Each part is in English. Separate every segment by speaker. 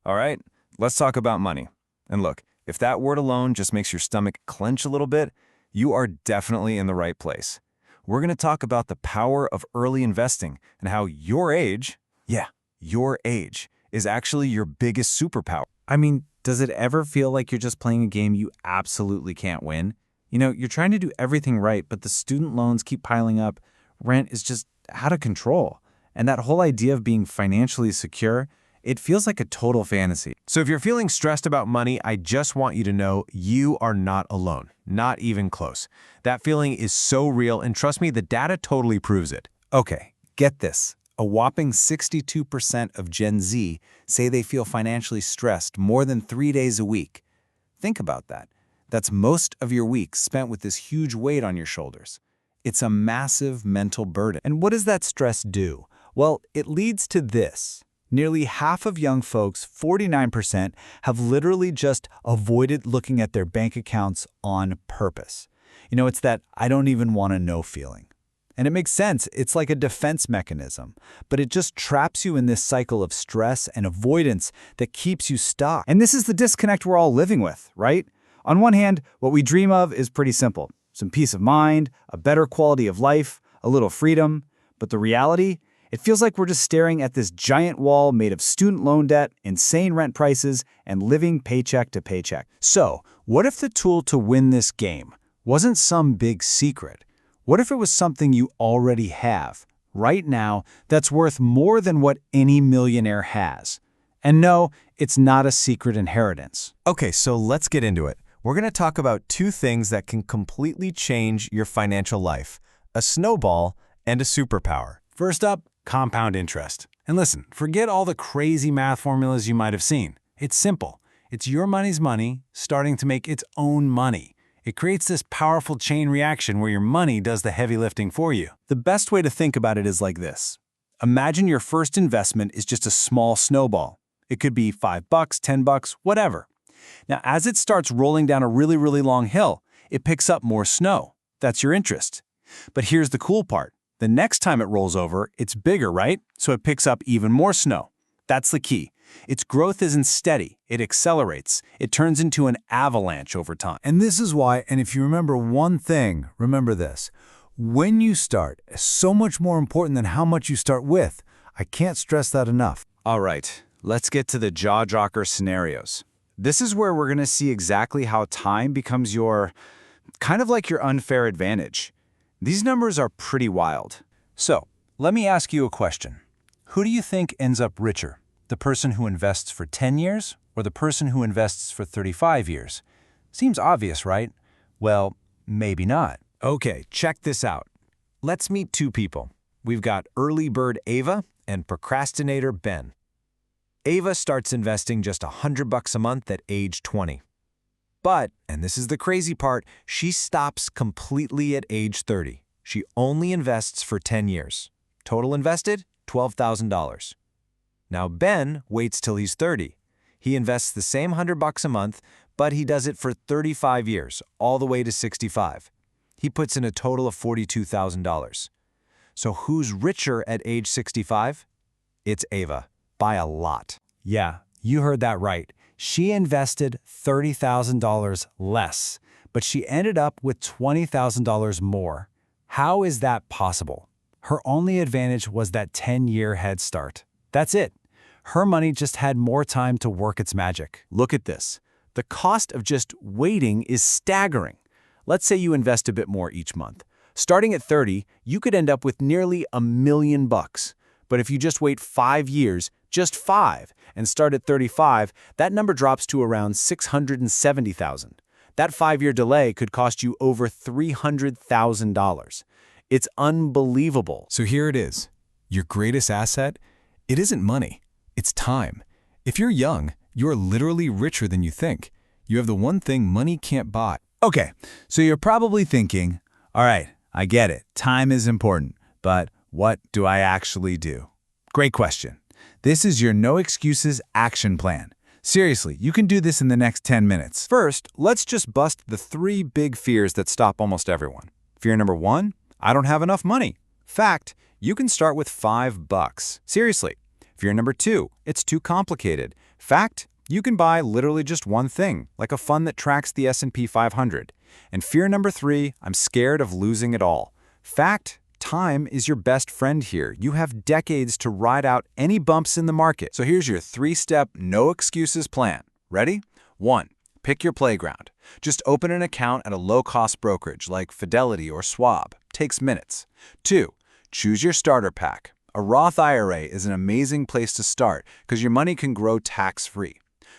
Speaker 1: All right, let's talk about money. And look, if that word alone just makes your stomach clench a little bit, you are definitely in the right place. We're going to talk about the power of early investing and how your age, yeah, your age, is actually your biggest superpower.
Speaker 2: I mean, does it ever feel like you're just playing a game you absolutely can't win? You know, you're trying to do everything right, but the student loans keep piling up. Rent is just out of control. And that whole idea of being financially secure, it feels like a total fantasy.
Speaker 3: So if you're feeling stressed about money, I just want you to know you are not alone, not even close. That feeling is so real, and trust me, the data totally proves it.
Speaker 2: Okay, get this. A whopping 62% of Gen Z say they feel financially stressed more than 3 days a week. Think about that. That's most of your week spent with this huge weight on your shoulders. It's a massive mental burden. And what does that stress do? Well, it leads to this. Nearly half of young folks, 49%, have literally just avoided looking at their bank accounts on purpose. You know, it's that I don't even want to know feeling. And it makes sense. It's like a defense mechanism, but it just traps you in this cycle of stress and avoidance that keeps you stuck. And this is the disconnect we're all living with, right? On one hand, what we dream of is pretty simple. Some peace of mind, a better quality of life, a little freedom. But the reality? It feels like we're just staring at this giant wall made of student loan debt, insane rent prices, and living paycheck to paycheck. So, what if the tool to win this game wasn't some big secret? What if it was something you already have, right now, that's worth more than what any millionaire has? And no, it's not a secret inheritance.
Speaker 3: Okay, so let's get into it. We're going to talk about two things that can completely change your financial life: a snowball and a superpower.
Speaker 2: First up, compound interest. And listen, forget all the crazy math formulas you might have seen. It's simple. It's your money's money starting to make its own money. It creates this powerful chain reaction where your money does the heavy lifting for you. The best way to think about it is like this. Imagine your first investment is just a small snowball. It could be $5, $10, whatever. Now, as it starts rolling down a really, really long hill, it picks up more snow. That's your interest. But here's the cool part. The next time it rolls over, it's bigger, right? So it picks up even more snow. That's the key. Its growth isn't steady. It accelerates. It turns into an avalanche over time.
Speaker 4: And this is why, and if you remember one thing, remember this. When you start is so much more important than how much you start with. I can't stress that enough.
Speaker 2: All right, let's get to the jaw-drocker scenarios. This is where we're going to see exactly how time becomes kind of like your unfair advantage. These numbers are pretty wild. So, let me ask you a question. Who do you think ends up richer? The person who invests for 10 years or the person who invests for 35 years? Seems obvious, right? Well, maybe not.
Speaker 3: Okay, check this out. Let's meet two people. We've got early bird Ava and procrastinator Ben. Ava starts investing just $100 a month at age 20. But, and this is the crazy part, she stops completely at age 30. She only invests for 10 years. Total invested? $12,000. Now Ben waits till he's 30. He invests the same $100 a month, but he does it for 35 years, all the way to 65. He puts in a total of $42,000. So who's richer at age 65? It's Ava, by a lot.
Speaker 2: Yeah, you heard that right. She invested $30,000 less, but she ended up with $20,000 more. How is that possible? Her only advantage was that 10-year head start. That's it. Her money just had more time to work its magic. Look at this. The cost of just waiting is staggering. Let's say you invest a bit more each month. Starting at 30, you could end up with nearly $1 million. But if you just wait 5 years, just 5, and start at 35, that number drops to around $670,000. That 5-year delay could cost you over $300,000. It's unbelievable.
Speaker 1: So here it is. Your greatest asset? It isn't money. It's time. If you're young, you're literally richer than you think. You have the one thing money can't buy.
Speaker 4: Okay, so you're probably thinking, all right, I get it. Time is important, but what do I actually do? Great question. This is your no excuses action plan. Seriously, you can do this in the next 10 minutes.
Speaker 2: First, let's just bust the 3 big fears that stop almost everyone. Fear number 1, I don't have enough money. Fact, you can start with $5. Seriously,
Speaker 1: Fear number 2, it's too complicated. Fact, you can buy literally just one thing, like a fund that tracks the S&P 500. And fear number 3, I'm scared of losing it all. Fact, time is your best friend here. You have decades to ride out any bumps in the market.
Speaker 2: So here's your 3-step no excuses plan. Ready? 1. Pick your playground. Just open an account at a low-cost brokerage like Fidelity or Schwab. Takes minutes. 2. Choose your starter pack. A Roth IRA is an amazing place to start because your money can grow tax-free.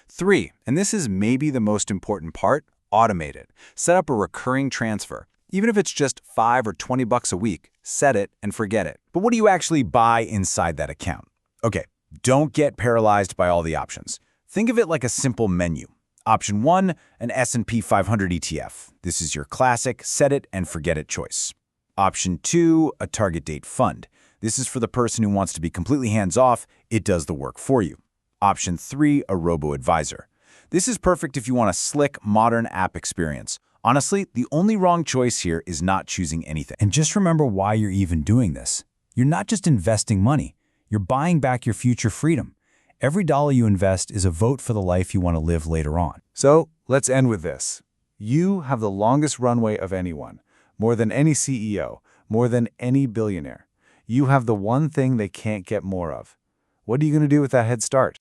Speaker 2: 3, and this is maybe the most important part, automate it. Set up a recurring transfer. Even if it's just $5 or $20 a week, set it and forget it.
Speaker 4: But what do you actually buy inside that account? Okay, don't get paralyzed by all the options. Think of it like a simple menu. Option 1, an S&P 500 ETF. This is your classic set it and forget it choice. Option 2, a target date fund. This is for the person who wants to be completely hands-off. It does the work for you. Option 3, a robo-advisor. This is perfect if you want a slick, modern app experience. Honestly, the only wrong choice here is not choosing anything.
Speaker 3: And just remember why you're even doing this. You're not just investing money. You're buying back your future freedom. Every dollar you invest is a vote for the life you want to live later on.
Speaker 4: So let's end with this. You have the longest runway of anyone, more than any CEO, more than any billionaire. You have the one thing they can't get more of. What are you going to do with that head start?